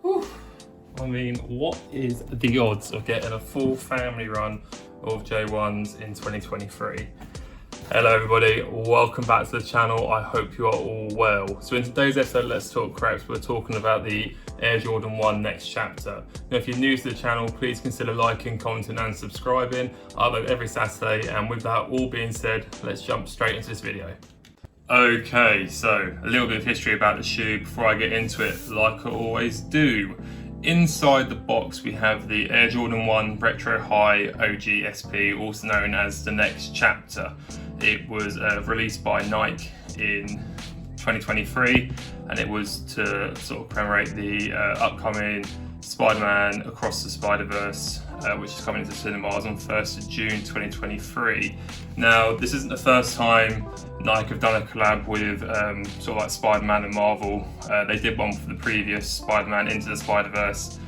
Whew. I mean, what is the odds of getting a full family run of J1s in 2023? Hello everybody, welcome back to the channel. I hope you are all well. So in today's episode, Let's Talk Creps, we're talking about the Air Jordan 1 Next Chapter. Now if you're new to the channel, please consider liking, commenting and subscribing. I upload every Saturday, and with that all being said, let's jump straight into this video. Okay, so a little bit of history about the shoe before I get into it, like I always do. Inside the box we have the Air Jordan 1 Retro High OG SP, also known as the Next Chapter. It was released by Nike in 2023, and it was to sort of commemorate the upcoming Spiderman Across the Spider-Verse, which is coming into cinemas on 1st of June 2023. Now, this isn't the first time Nike have done a collab with sort of like Spider-Man and Marvel. They did one for the previous Spider-Man Into the Spider-Verse,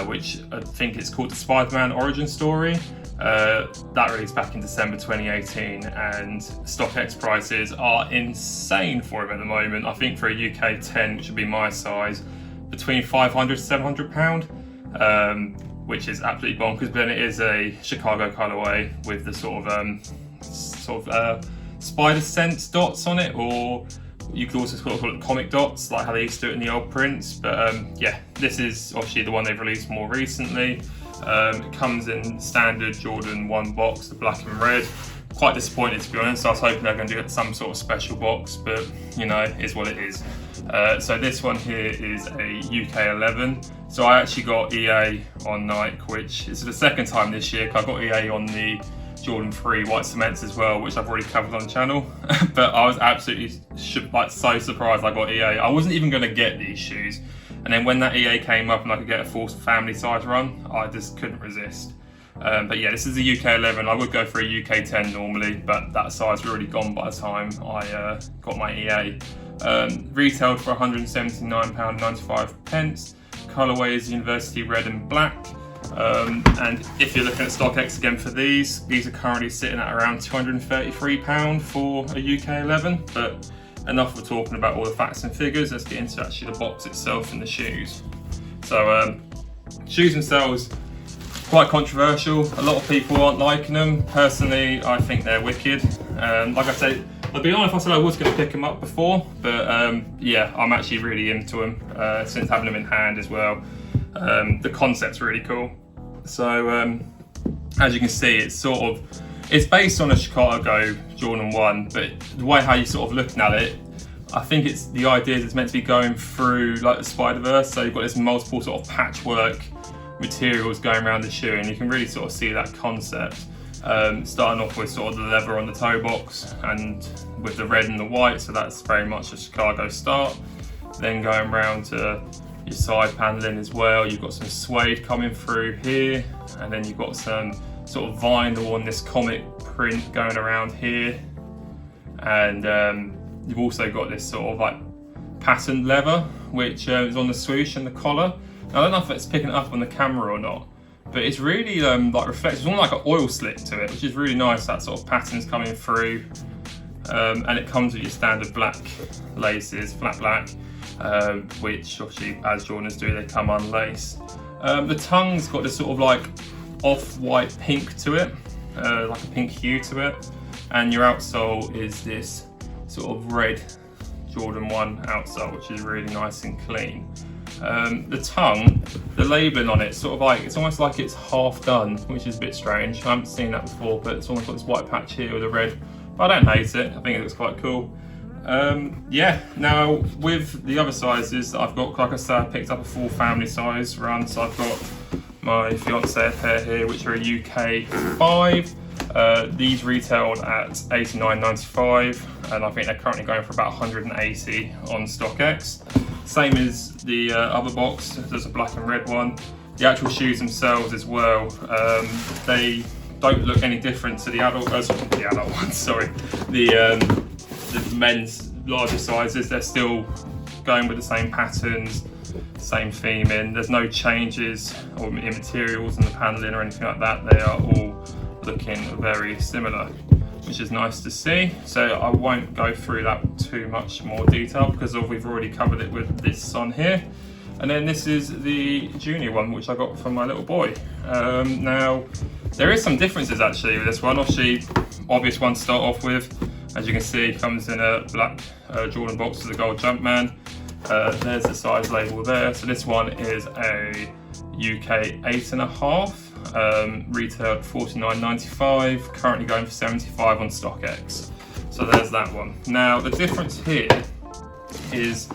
which I think it's called the Spider-Man Origin Story. That released back in December 2018, and StockX prices are insane for him at the moment. I think for a UK 10, which would be my size, between £500 to £700, which is absolutely bonkers. But then it is a Chicago colorway with the sort of spider sense dots on it, or you could also call it comic dots, like how they used to do it in the old prints. But yeah, this is obviously the one they've released more recently. It comes in standard Jordan 1 box, the black and red. Quite disappointed, to be honest. I was hoping they're going to do some sort of special box, but you know, it is what it is. So this one here is a UK 11. So I actually got EA on Nike, which is the second time this year. I got EA on the Jordan 3 white cements as well, which I've already covered on the channel. But I was absolutely so surprised I got EA. I wasn't even going to get these shoes. And then when that EA came up and I could get a full family size run, I just couldn't resist. But yeah, this is a UK 11. I would go for a UK 10 normally, but that size was already gone by the time I got my EA. Retailed for £179.95. Colourway is University Red and Black. And if you're looking at StockX again for these are currently sitting at around £233 for a UK 11. But enough of talking about all the facts and figures. Let's get into actually the box itself and the shoes. So shoes themselves, quite controversial. A lot of people aren't liking them. Personally, I think they're wicked. Like I said, I'll be honest, I said I was going to pick them up before, but yeah, I'm actually really into them since having them in hand as well. The concept's really cool. So as you can see, it's based on a Chicago Jordan 1, but the way how you're sort of looking at it, I think the idea is it's meant to be going through like the Spider-Verse. So you've got this multiple sort of patchwork materials going around the shoe, and you can really sort of see that concept. Starting off with sort of the leather on the toe box and with the red and the white, so that's very much a Chicago start. Then going around to your side paneling as well, you've got some suede coming through here, and then you've got some sort of vinyl on this comic print going around here, and you've also got this sort of like patterned leather which is on the swoosh and the collar. Now, I don't know if it's picking it up on the camera or not, but it's really like reflective. It's almost like an oil slick to it, which is really nice. That sort of pattern's coming through, and it comes with your standard black laces, flat black, which obviously as Jordans do, they come unlaced. The tongue's got this sort of like off-white pink to it, like a pink hue to it, and your outsole is this sort of red Jordan 1 outsole, which is really nice and clean. The tongue, the labelling on it, sort of like, it's almost like it's half done, which is a bit strange. I haven't seen that before, but it's almost got this white patch here with a red. But I don't hate it. I think it looks quite cool. Yeah, now with the other sizes that I've got, like I said, I picked up a full family size run. So I've got my fiance pair here, which are a UK 5. These retailed at £89.95, and I think they're currently going for about £180 on StockX. Same as the other box, there's a black and red one. The actual shoes themselves as well, they don't look any different to the adult ones, sorry. The men's larger sizes, they're still going with the same patterns, same theming. There's no changes in materials and the paneling or anything like that. They are all looking very similar, which is nice to see. So I won't go through that too much more detail because we've already covered it with this on here. And then this is the junior one, which I got from my little boy. Now, there is some differences actually with this one. Obviously, obvious one to start off with. As you can see, comes in a black Jordan box with a gold Jumpman. There's the size label there. So this one is a UK 8.5, retailed $49.95, currently going for $75 on StockX. So there's that one. Now the difference here is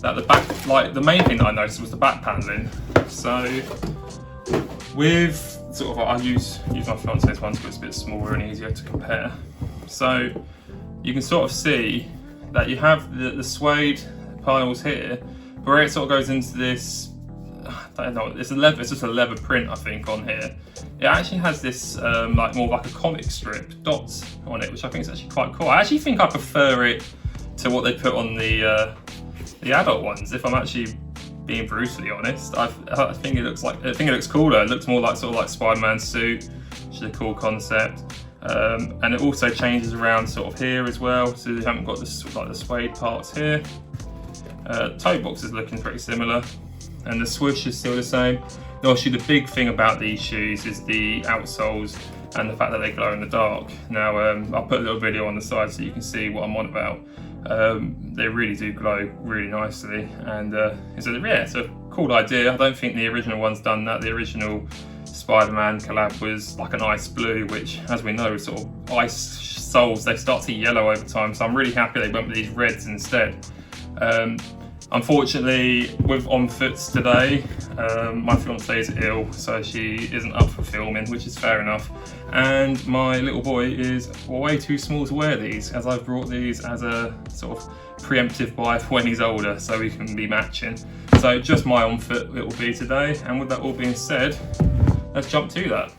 that the back, like the main thing that I noticed was the back paneling. So with sort of, I use my fiance's one because it's a bit smaller and easier to compare. So you can sort of see that you have the suede panels here, but where it sort of goes into this, I don't know, it's just a leather print I think on here. It actually has this like more like a comic strip dots on it, which I think is actually quite cool. I actually think I prefer it to what they put on the adult ones, if I'm actually being brutally honest. I think it looks cooler. It looks more like sort of like Spiderman suit, which is a cool concept. And it also changes around sort of here as well, so you haven't got this like the suede parts here. Toe box is looking pretty similar, and the swoosh is still the same. And obviously the big thing about these shoes is the outsoles and the fact that they glow in the dark. Now I'll put a little video on the side so you can see what I'm on about. They really do glow really nicely, and it's a cool idea. I don't think the original one's done that. The original Spider-Man collab was like an ice blue, which, as we know, is sort of ice soles, they start to yellow over time, so I'm really happy they went with these reds instead. Unfortunately, with on foots today, my fiance is ill, so she isn't up for filming, which is fair enough. And my little boy is way too small to wear these, as I've brought these as a sort of preemptive buy for when he's older, so we can be matching. So just my on foot it will be today. And with that all being said, let's jump to that.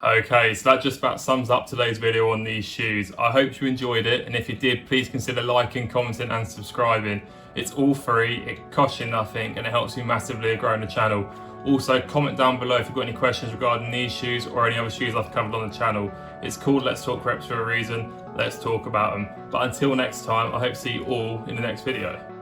Okay, so that just about sums up today's video on these shoes. I hope you enjoyed it, and if you did, please consider liking, commenting and subscribing. It's all free, it costs you nothing, and it helps me massively growing the channel. Also, comment down below if you've got any questions regarding these shoes or any other shoes I've covered on the channel. It's called Let's Talk Creps for a reason. Let's talk about them. But until next time, I hope to see you all in the next video.